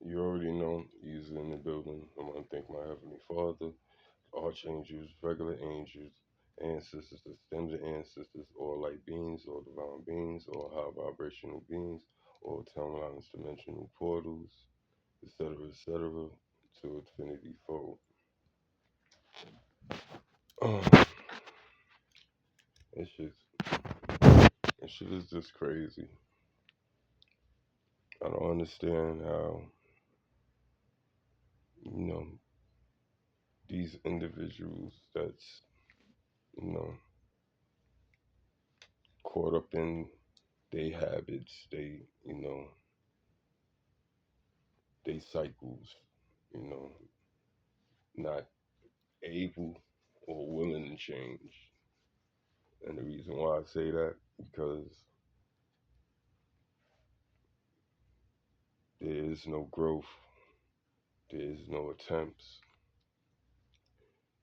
You already know he's in the building. I want to thank my Heavenly Father, archangels, regular angels, ancestors, extended ancestors, or light beings, or divine beings, or high vibrational beings, or timelines, dimensional portals, etc., to infinity fold. Um, it's just, this shit is just crazy. I don't understand how, you know, these individuals that's, you know, caught up in they habits, they cycles, you know, not able or willing to change. And the reason why I say that, because there is no growth, there is no attempts.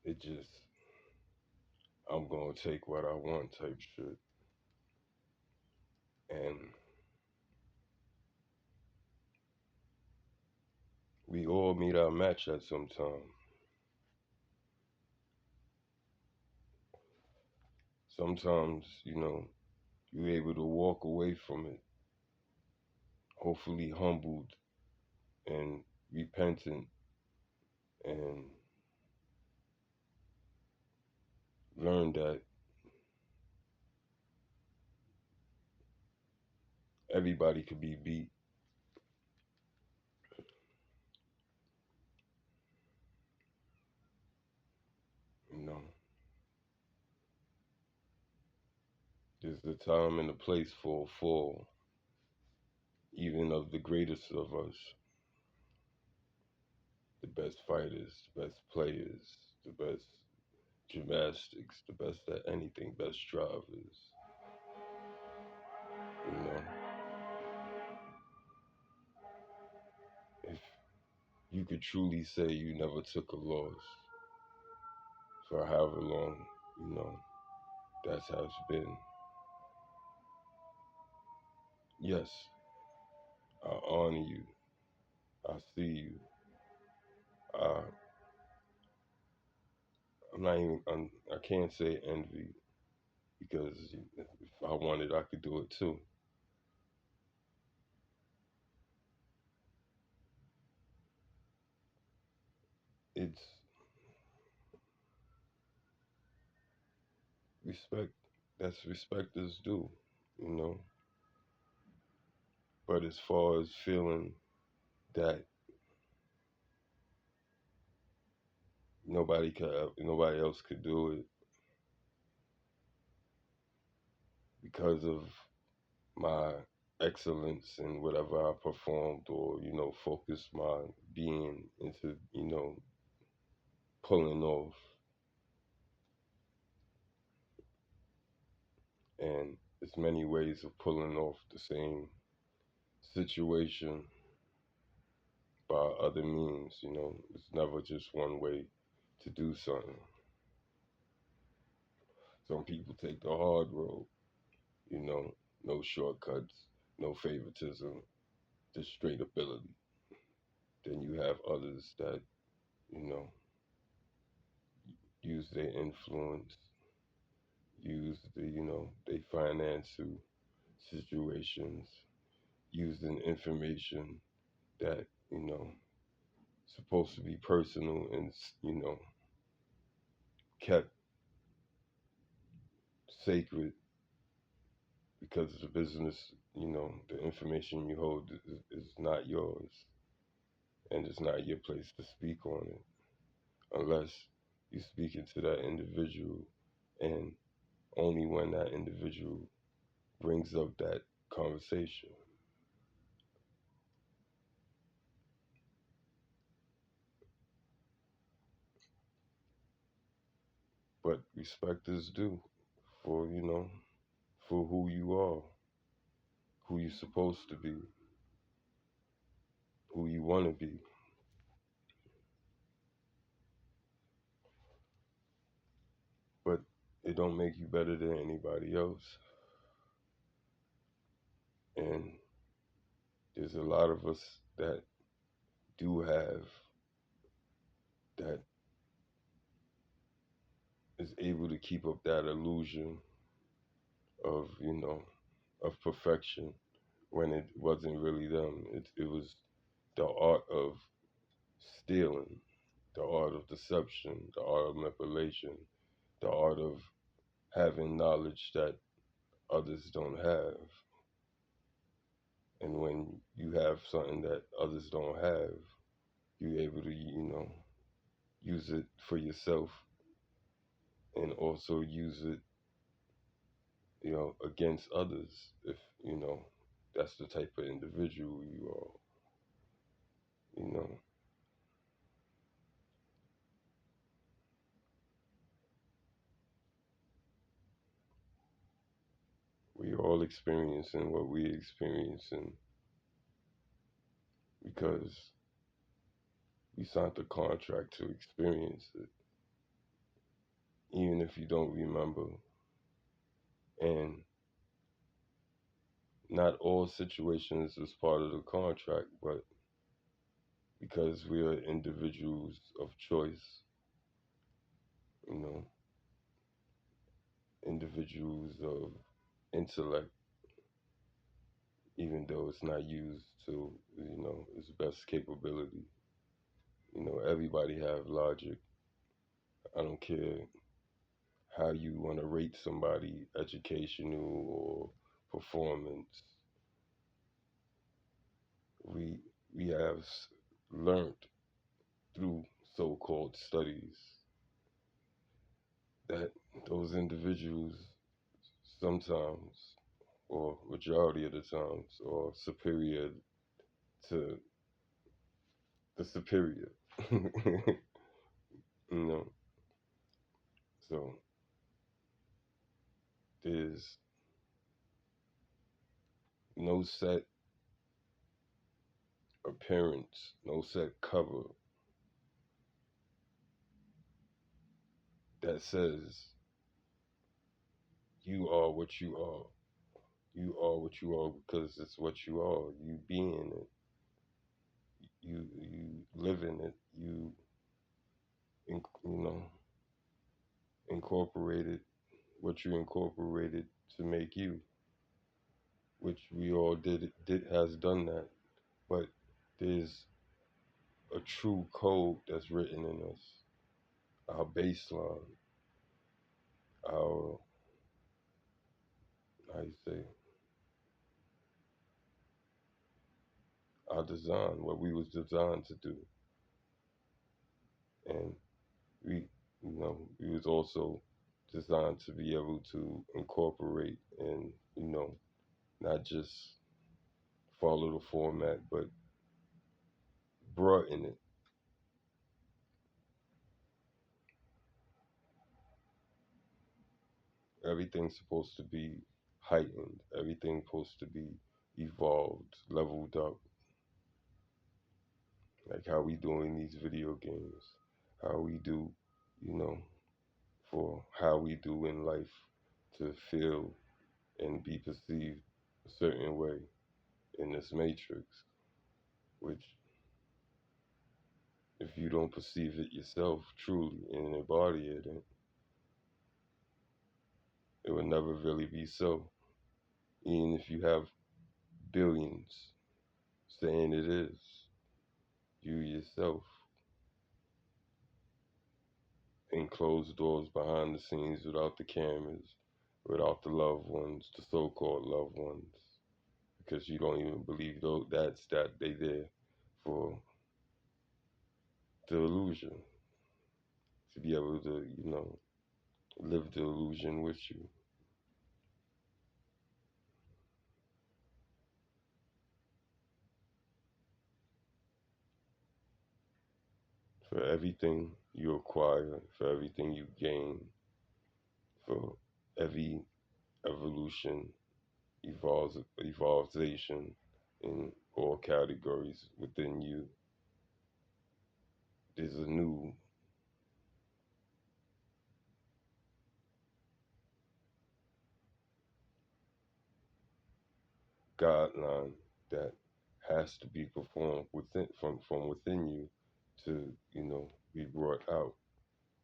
It just, I'm gonna take what I want type shit. And we all meet our match at some time. Sometimes, you're able to walk away from it, hopefully humbled and repentant and learn that everybody could be beat. You know, there's the time and the place for a fall, even of the greatest of us, the best fighters, the best players, the best gymnastics, the best at anything, best drivers. You know, if you could truly say you never took a loss for however long, you know, that's how it's been. Yes, I honor you. I see you. I, I'm not even. I can't say envy because if I wanted, I could do it too. It's respect. That's respect is due, you know. But as far as feeling that nobody else could do it because of my excellence in whatever I performed, or focused my being into pulling off. And there's many ways of pulling off the same situation by other means. It's never just one way to do something. Some people take the hard road, you know, no shortcuts, no favoritism, just straight ability. Then you have others that, you know, use their influence, use their financial situations, using information that, supposed to be personal and, kept sacred because the business, the information you hold is not yours, and it's not your place to speak on it unless you speak into that individual, and only when that individual brings up that conversation. But respect is due for, for who you are, who you're supposed to be, who you want to be. But it don't make you better than anybody else. And there's a lot of us that do have that is able to keep up that illusion of, of perfection when it wasn't really them. It was the art of stealing, the art of deception, the art of manipulation, the art of having knowledge that others don't have. And when you have something that others don't have, you're able to, use it for yourself and also use it, against others if, that's the type of individual you are, you know. We all experiencing what we experiencing because we signed a contract to experience it, even if you don't remember. And not all situations is part of the contract, but because we are individuals of choice, you know, individuals of intellect, even though it's not used to, its best capability. Everybody have logic. I don't care how you want to rate somebody, educational or performance. We we have learned through so-called studies that those individuals sometimes, or majority of the times, are superior to the superior. you know, so there's no set appearance, no set cover that says you are what you are. You are what you are because it's what you are. You being it. You live in it. You know incorporated what you incorporated to make you, which we all did has done that. But there's a true code that's written in us, our baseline, our, how you say, our design, what we was designed to do. And we, we was also designed to be able to incorporate and, not just follow the format, but broaden it. Everything's supposed to be heightened. Everything's supposed to be evolved, leveled up. Like how we do in these video games, how we do, you know, for how we do in life to feel and be perceived a certain way in this matrix, which if you don't perceive it yourself truly and embody it, it will never really be so. Even if you have billions saying it is, you yourself in closed doors behind the scenes without the cameras, without the loved ones, the so-called loved ones, because you don't even believe that they there for the illusion, to be able to, live the illusion with you. For everything you acquire, for everything you gain, for every evolution, evolvation in all categories within you, there's a new guideline that has to be performed from within you to, be brought out.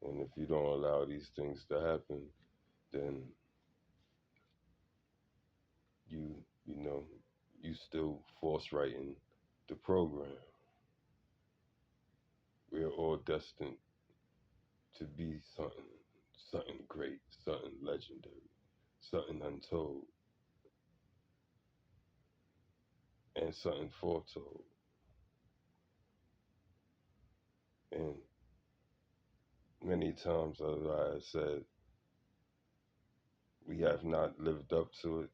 And if you don't allow these things to happen, then you you know you still force writing the program. We're all destined to be something great, something legendary, something untold, and something foretold. And many times, as I have said, we have not lived up to it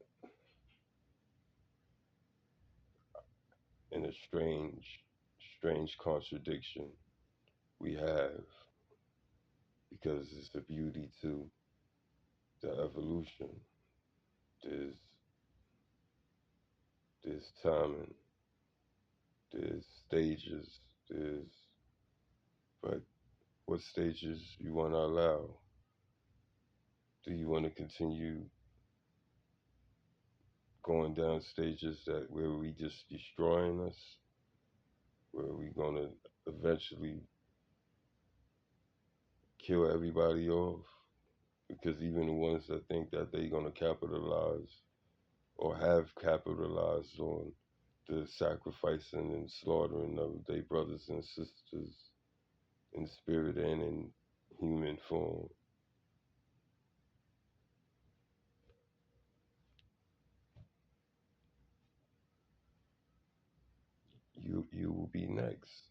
in a strange contradiction. We have, because it's the beauty to the evolution. There's there's timing, there's stages, there's but what stages you want to allow? Do you want to continue going down stages that where we just destroying us, where we gonna eventually kill everybody off? Because even the ones that think that they gonna capitalize or have capitalized on the sacrificing and slaughtering of their brothers and sisters in spirit and in human form, you will be next.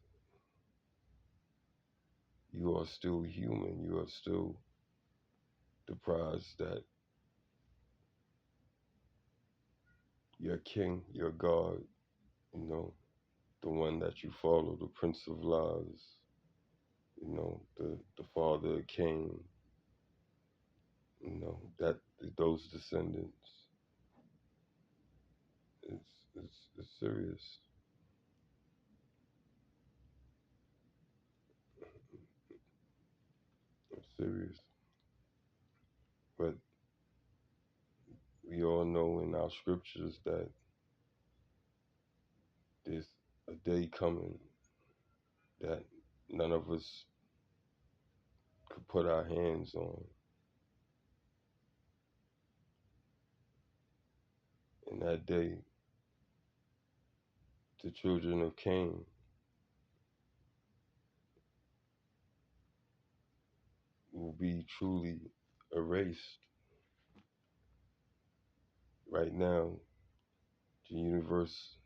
You are still human. You are still the prize that your king, your God, the one that you follow, the Prince of Lies, the Father of Cain, that those descendants. It's serious. It's serious. But we all know in our scriptures that there's a day coming that none of us could put our hands on. In that day, the children of Cain will be truly erased. Right now, the universe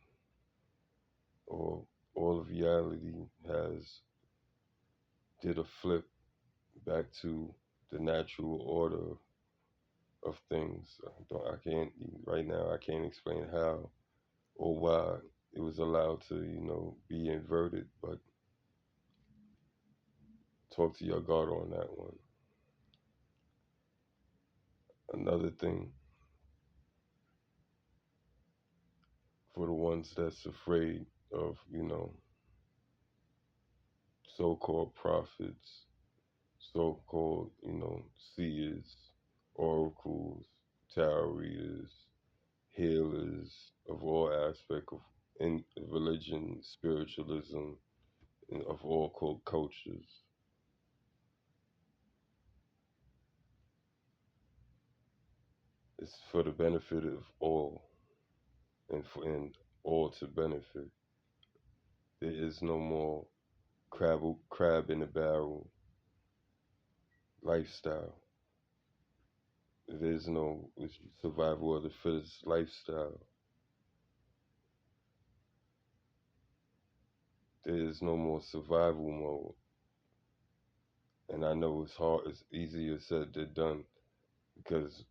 or all of reality has did a flip back to the natural order of things. I can't right now. I can't explain how or why it was allowed to, be inverted. But talk to your God on that one. Another thing for the ones that's afraid of, so-called prophets, so-called, seers, oracles, tarot readers, healers of all aspects of in religion, spiritualism, and of all cultures. It's for the benefit of all, and all to benefit. There is no more crab in the barrel lifestyle. There is no survival of the fittest lifestyle. There is no more survival mode. And I know it's hard, it's easier said than done because,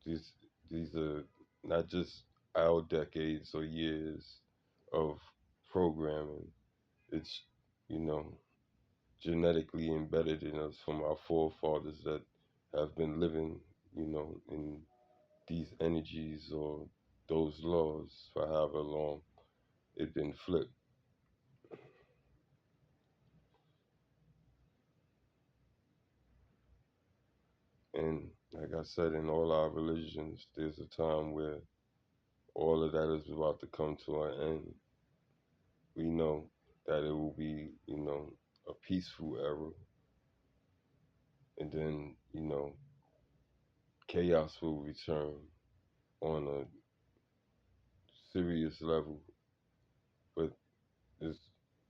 these these are not just our decades or years of programming. It's, you know, genetically embedded in us from our forefathers that have been living, in these energies or those laws for however long it been flipped. And like I said, in all our religions, there's a time where all of that is about to come to an end. We know that it will be, a peaceful era, and then, chaos will return on a serious level. But there's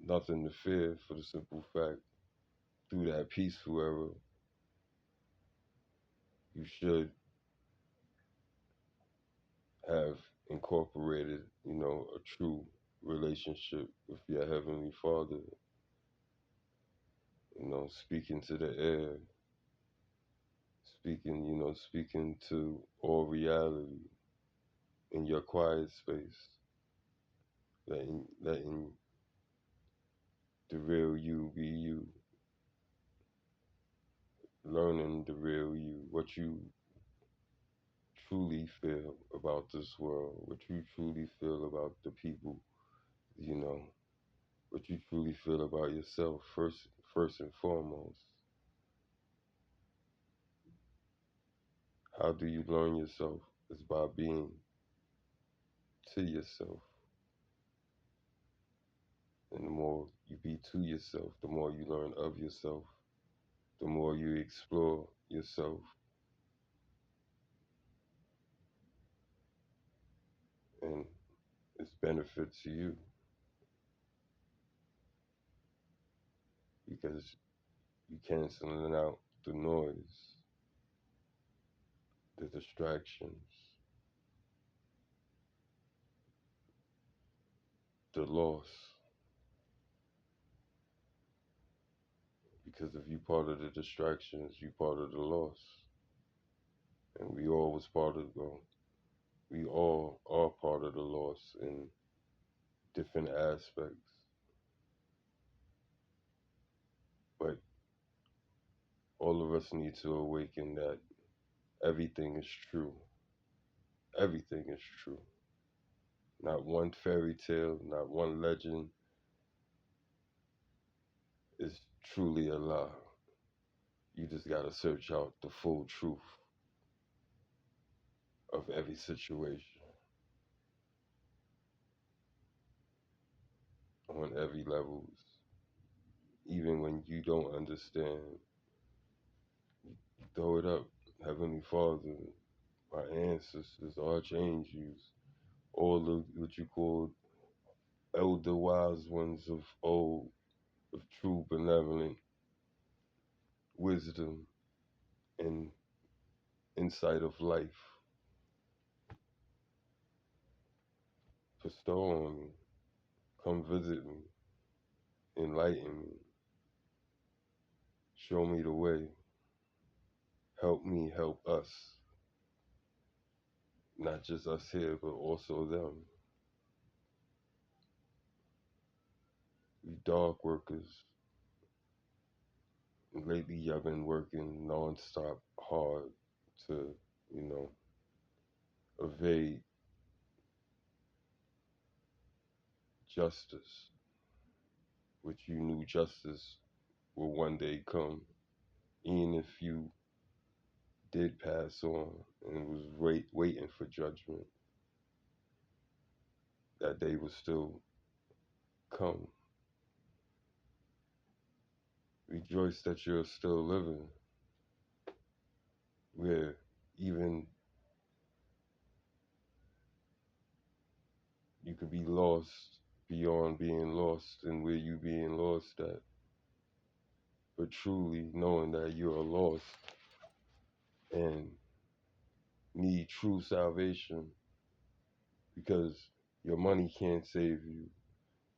nothing to fear for the simple fact through that peaceful era, you should have incorporated, a true relationship with your Heavenly Father, speaking to the air, speaking to all reality in your quiet space, letting the real you be you, learning the real you, what you truly feel about this world, what you truly feel about the people, you know, what you truly feel about yourself first and foremost. How do you learn yourself? Is by being to yourself. And the more you be to yourself, the more you learn of yourself, the more you explore yourself, and its benefit to you because you canceling out the noise, the distractions, the loss. Because if you part of the distractions, you part of the loss. And we all was part of we all are part of the loss in different aspects. But all of us need to awaken that everything is true. Everything is true. Not one fairy tale, not one legend is truly a lie. You just gotta search out the full truth of every situation on every levels. Even when you don't understand, you throw it up. Heavenly Father, my ancestors, archangels, all of what you call elder wise ones of old, of true benevolent wisdom and insight of life. Bestow on me, come visit me, enlighten me, show me the way, help me help us, not just us here, but also them. We dog workers. Lately, I've been working nonstop hard to, you know, evade justice, which you knew justice will one day come, even if you did pass on and was waiting for judgment, that day will still come. Rejoice that you're still living, where even you could be lost beyond being lost and where you being lost at, but truly knowing that you are lost and need true salvation because your money can't save you.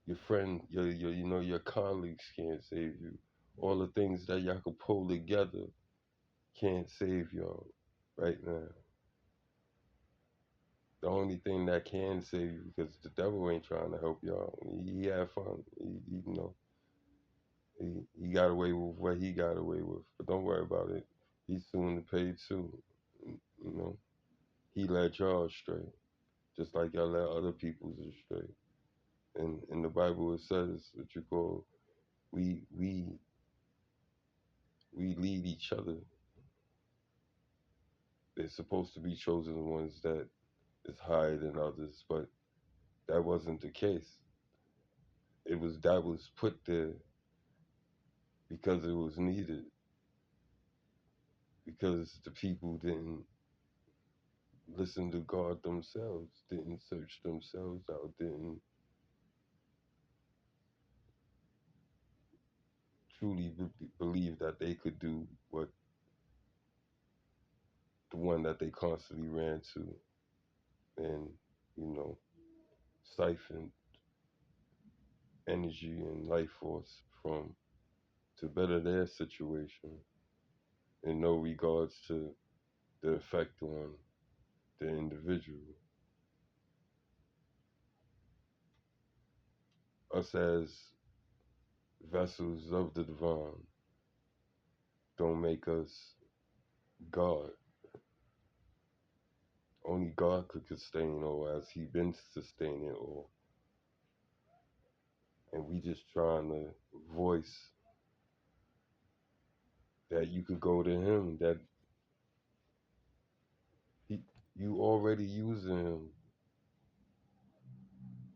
Your friend, your colleagues can't save you. All the things that y'all could pull together can't save y'all right now. The only thing that can save you, because the devil ain't trying to help y'all. He had fun. He got away with what he got away with. But don't worry about it. He's soon to pay too. You know, he led y'all astray, just like y'all led other people's astray. And in the Bible it says what you call we we we lead each other. They're supposed to be chosen ones that is higher than others, but that wasn't the case. It was that was put there because it was needed, because the people didn't listen to God themselves, didn't search themselves out, didn't truly believe that they could do what the one that they constantly ran to and, you know, siphoned energy and life force from to better their situation in no regards to the effect on the individual. Us as vessels of the divine don't make us God. Only God could sustain all as he been sustaining all. And we just trying to voice that you could go to him, that he, you already using him,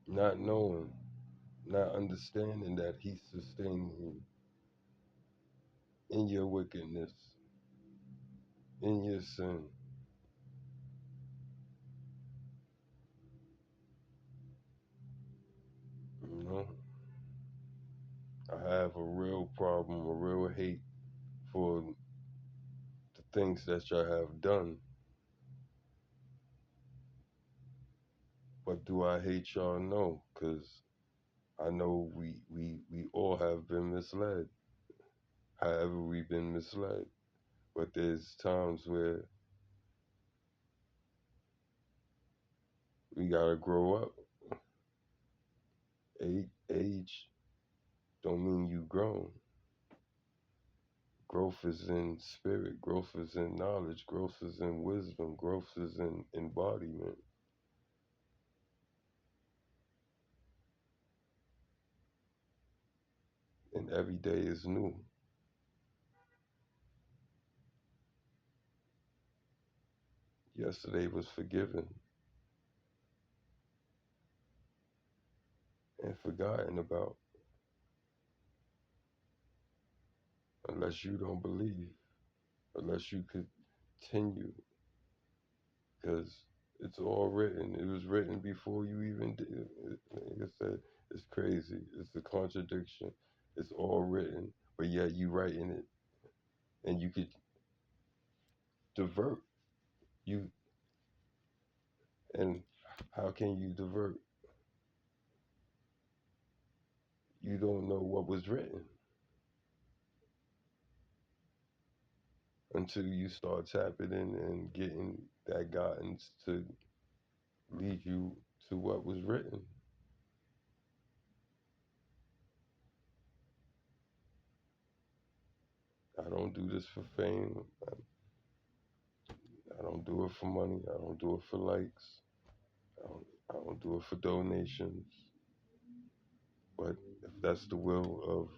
not knowing, not understanding that he's sustaining you in your wickedness, in your sin. You know, I have a real problem, a real hate for the things that y'all have done. But do I hate y'all? No, because I know we all have been misled. However, we've been misled. But there's times where we gotta grow up. Age don't mean you grown. Growth is in spirit. Growth is in knowledge. Growth is in wisdom. Growth is in embodiment. And every day is new. Yesterday was forgiven and forgotten about, unless you don't believe, unless you continue, because it's all written. It was written before you even did it. Like I said, it's crazy. It's a contradiction. It's all written, but yet you writing it, and you could divert. You and how can you divert? You don't know what was written until you start tapping in and getting that guidance to lead you to what was written. I don't do this for fame. I don't do it for money. I don't do it for likes. I don't do it for donations. But if that's the will of,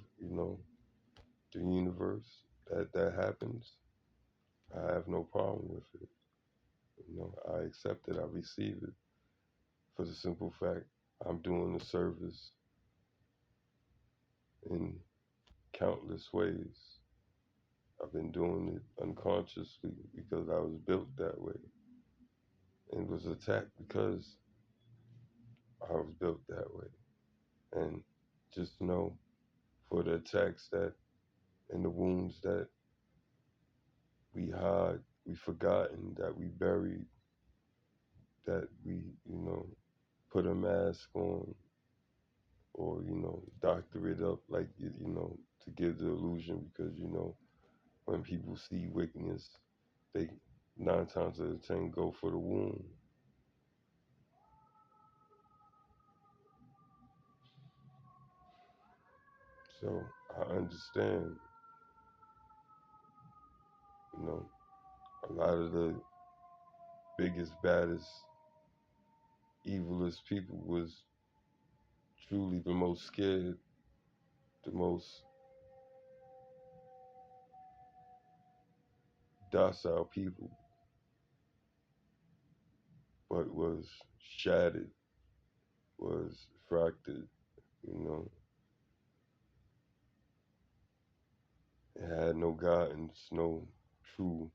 the universe, that happens, I have no problem with it. I accept it. I receive it for the simple fact I'm doing the service in countless ways. I've been doing it unconsciously because I was built that way and was attacked because I was built that way. And just know for the attacks that and the wounds that we hide, we forgotten, that we buried, that we, put a mask on or, doctor it up like, to give the illusion because, when people see wickedness, they 9 times out of 10 go for the wound. So I understand, a lot of the biggest, baddest, evilest people was truly the most scared, the most docile people. but was shattered, was fractured, you know. It had no guidance, no true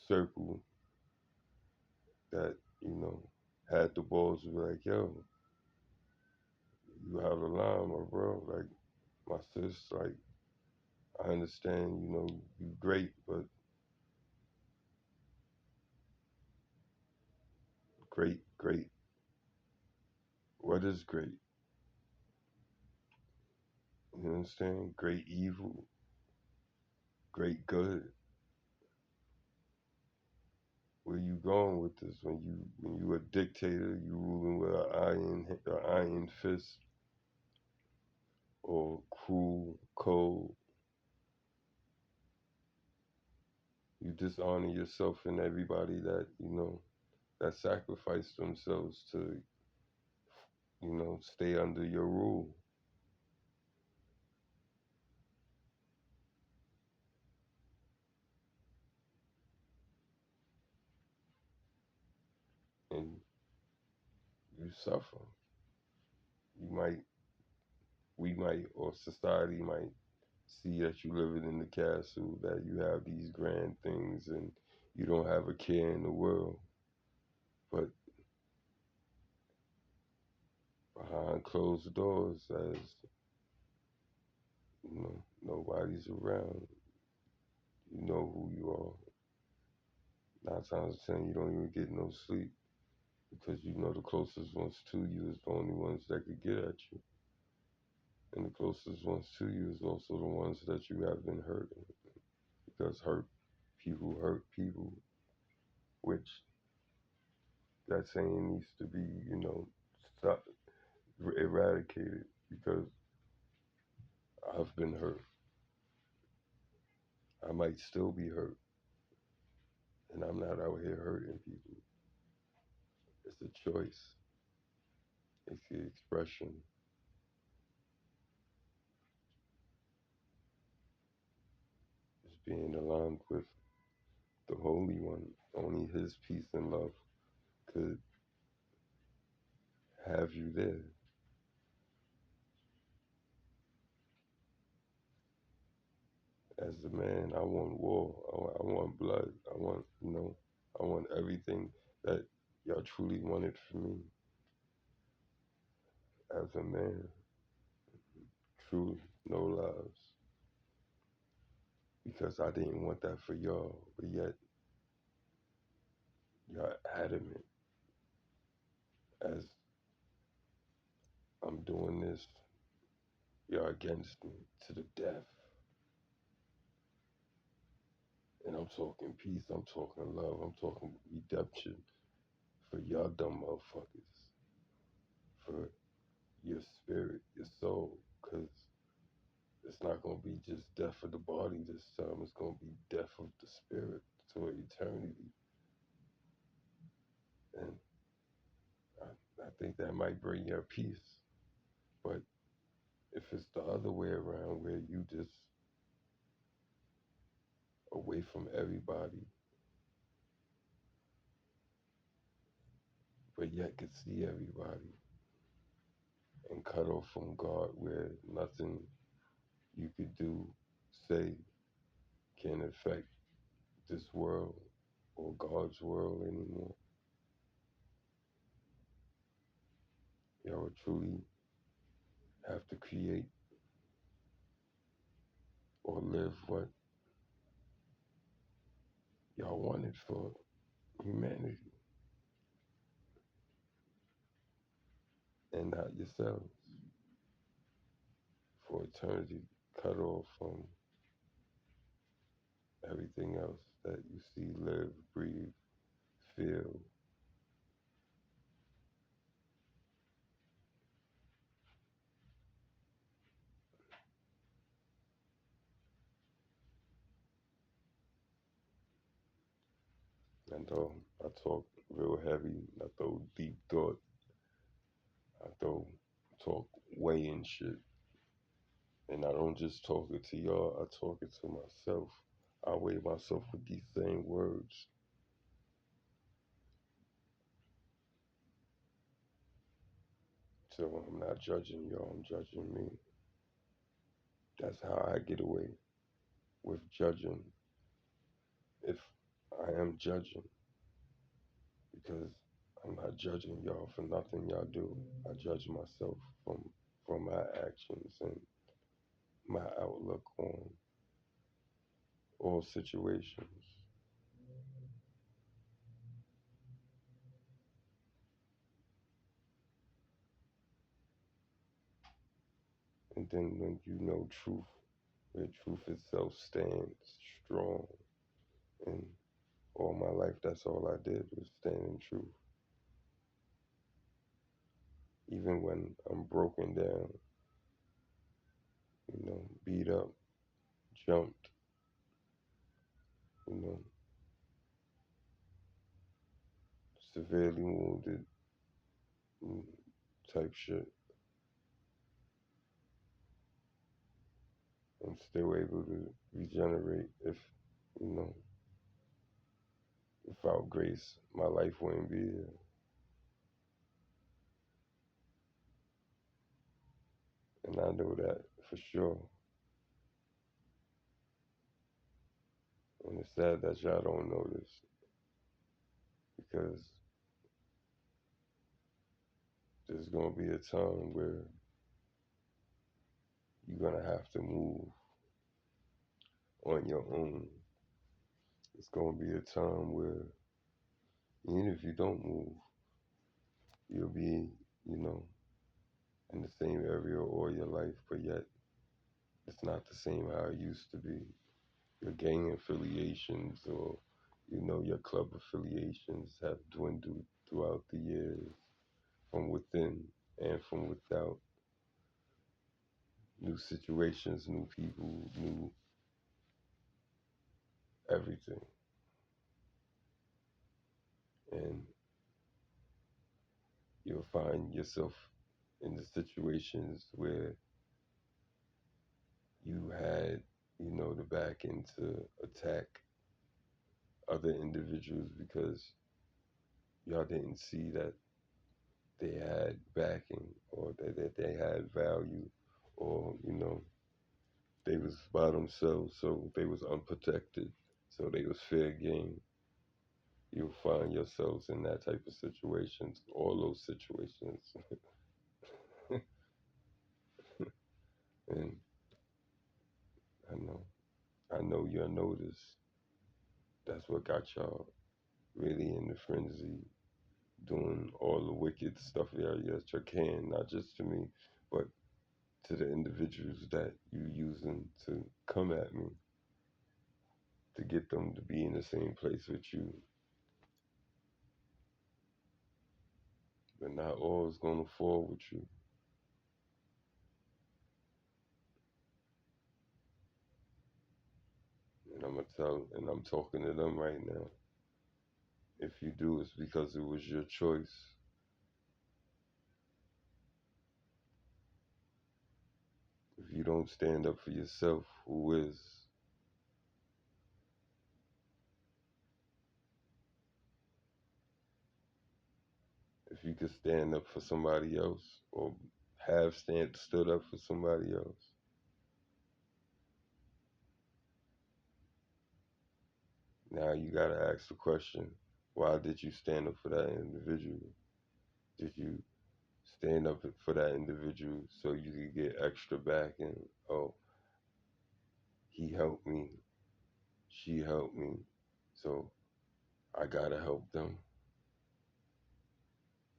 circle that, you know, had the balls to be like, yo, you have a line, my bro. Like, my sis, like, I understand, you know, you great, but great, great. What is great? You understand? Great evil, great good. Where you going with this? When you a dictator, you ruling with an iron fist, or cruel, cold. You dishonor yourself and everybody that, you know, that sacrificed themselves to, you know, stay under your rule. And you suffer. You might, we might, or society might see that you living in the castle, that you have these grand things and you don't have a care in the world. But behind closed doors, as you know, nobody's around. You know who you are. 9 times 10, you don't even get no sleep because you know the closest ones to you is the only ones that could get at you. And the closest ones to you is also the ones that you have been hurting. Because hurt people, which that saying needs to be, you know, stop, eradicated, because I've been hurt. I might still be hurt, and I'm not out here hurting people. It's a choice. It's the expression. It's being aligned with the Holy One. Only His peace and love could have you there. As a man, I want war. I want blood. I want, you know, I want everything that y'all truly wanted for me. As a man, truly, no lies. Because I didn't want that for y'all, but yet y'all adamant as I'm doing this, y'all against me to the death. And I'm talking peace, I'm talking love, I'm talking redemption for y'all dumb motherfuckers, for your spirit, your soul, because it's not going to be just death of the body this time, it's going to be death of the spirit to eternity. And I think that might bring your peace. But if it's the other way around, where you just away from everybody, but yet could see everybody, and cut off from God, where nothing you could do, say, can affect this world or God's world anymore. Y'all would truly have to create or live what y'all wanted for humanity and not yourselves, for eternity, cut off from everything else that you see, live, breathe, feel. And I talk real heavy, I throw deep thought, I throw talk weighing shit. And I don't just talk it to y'all, I talk it to myself. I weigh myself with these same words. So I'm not judging y'all, I'm judging me. That's how I get away with judging if I am judging, because I'm not judging y'all for nothing y'all do. I judge myself from my actions and my outlook on all situations. And then when you know truth, where truth itself stands strong, and all my life that's all I did was stand in truth. Even when I'm broken down, beat up, jumped, you know, severely wounded, mm, type shit, I'm still able to regenerate. If, you know, without grace, my life wouldn't be here. And I know that for sure. And it's sad that y'all don't know this, because there's going to be a time where you're going to have to move on your own. It's going to be a time where even if you don't move, you'll be, you know, in the same area all your life, but yet it's not the same how it used to be. Your gang affiliations or, your club affiliations have dwindled throughout the years, from within and from without. New situations, new people, new everything. And you'll find yourself in the situations where you had, the backing to attack other individuals because y'all didn't see that they had backing, or that they had value, or, they was by themselves, so they was unprotected, so they was fair game. You'll find yourselves in that type of situations, all those situations. And I know, I know you'll notice that's what got y'all really in the frenzy, doing all the wicked stuff that you can, not just to me, but to the individuals that you using to come at me, to get them to be in the same place with you. But not all is gonna fall with you. And I'm talking to them right now. If you do, it's because it was your choice. If you don't stand up for yourself, who is? If you could stand up for somebody else, or have stood up for somebody else, now you gotta ask the question, why did you stand up for that individual? Did you stand up for that individual so you could get extra backing? Oh, he helped me, she helped me, so I gotta help them.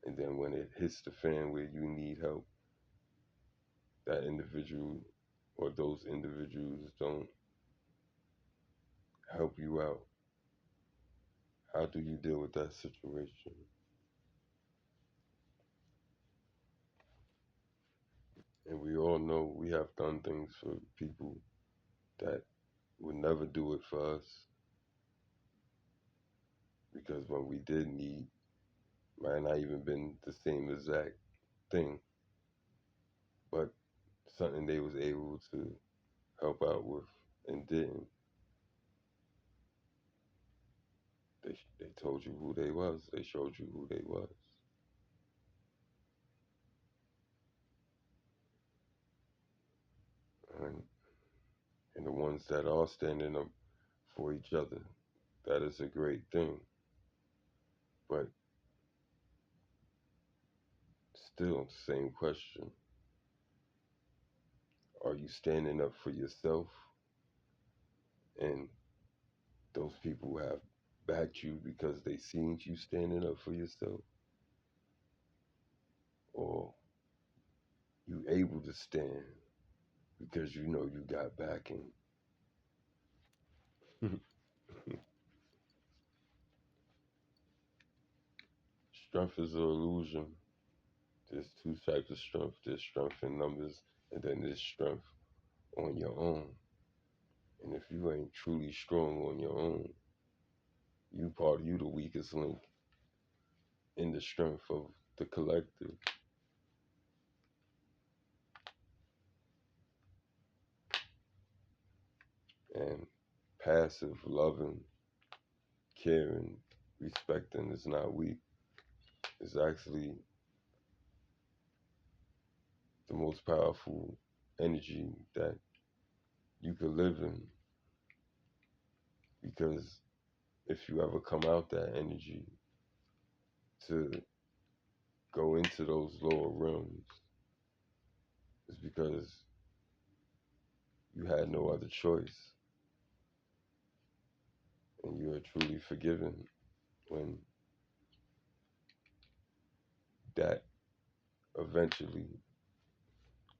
And then when it hits the fan where you need help, that individual or those individuals don't help you out. How do you deal with that situation? And we all know we have done things for people that would never do it for us, because when we did need, might not even been the same exact thing, but something they was able to help out with and didn't. They told you who they was. They showed you who they was. ones that are standing up for each other. That is a great thing. But still, same question. Are you standing up for yourself and those people have backed you because they seen you standing up for yourself? Or you able to stand because you know you got backing? Strength is an illusion. There's two types of strength. There's strength in numbers, and then there's strength on your own. And if you ain't truly strong on your own, you the weakest link in the strength of the collective. And passive, loving, caring, respecting is not weak. It's actually the most powerful energy that you could live in, because if you ever come out that energy to go into those lower realms, it's because you had no other choice, and you are truly forgiven when that eventually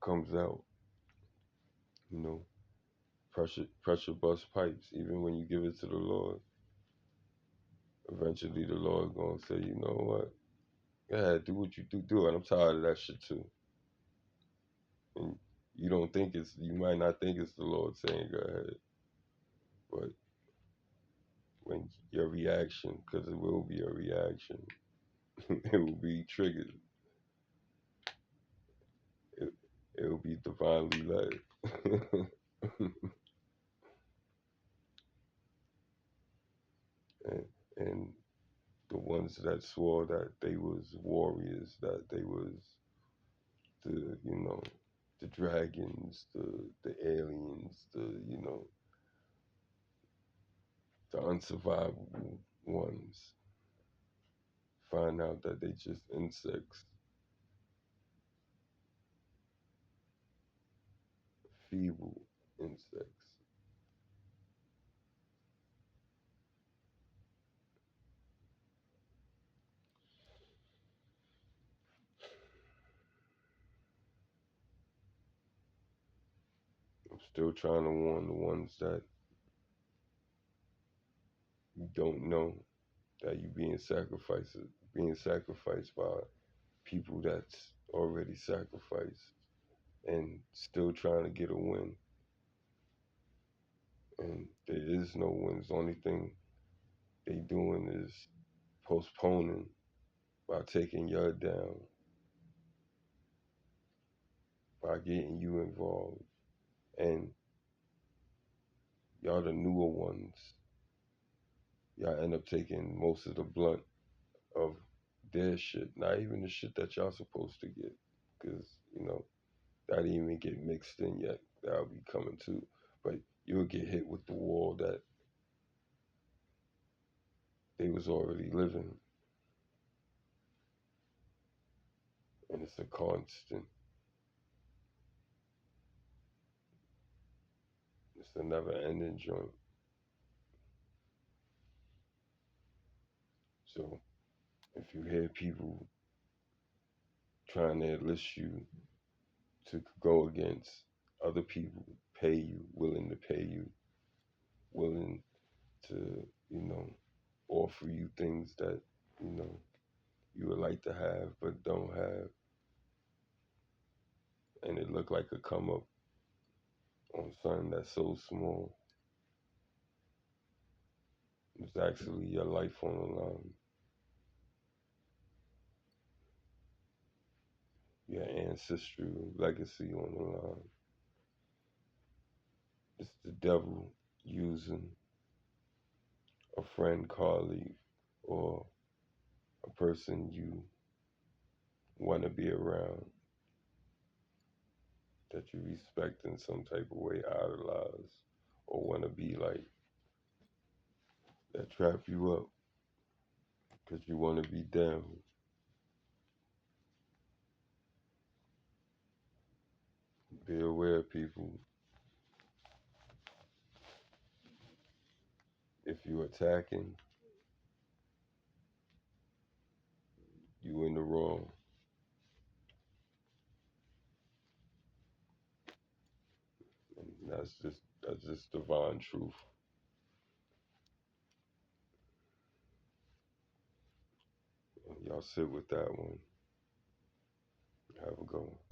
comes out. You know, pressure bust pipes. Even when you give it to the Lord, eventually the Lord gonna say, you know what? Yeah, do what you do, and I'm tired of that shit too. And you might not think it's the Lord saying go ahead, but when your reaction, because it will be a reaction, it will be triggered. It, it will be divinely led. and, and the ones that swore that they was warriors, that they was the the dragons, the aliens, the unsurvivable ones, find out that they just insects, feeble insects. I'm still trying to warn the ones that you don't know that you being sacrificed by people that's already sacrificed and still trying to get a win. And there is no wins. The only thing they doing is postponing by taking y'all down, by getting you involved. And y'all the newer ones, y'all end up taking most of the blunt of their shit, not even the shit that y'all supposed to get. Because, that didn't even get mixed in yet. That'll be coming too. But you'll get hit with the wall that they was already living. And it's a constant. It's a never ending joint. So if you hear people trying to enlist you to go against other people, pay you, willing to pay you, willing to, offer you things that, you would like to have but don't have, and it look like a come up on something that's so small. It's actually your life on the line, your ancestral legacy on the line. It's the devil using a friend, colleague, or a person you want to be around, that you respect in some type of way, idolize, or want to be like that trap you up because you want to be down. Be aware, people. If you attacking, you in the wrong. And that's just divine truth. Y'all sit with that one. Have a good one.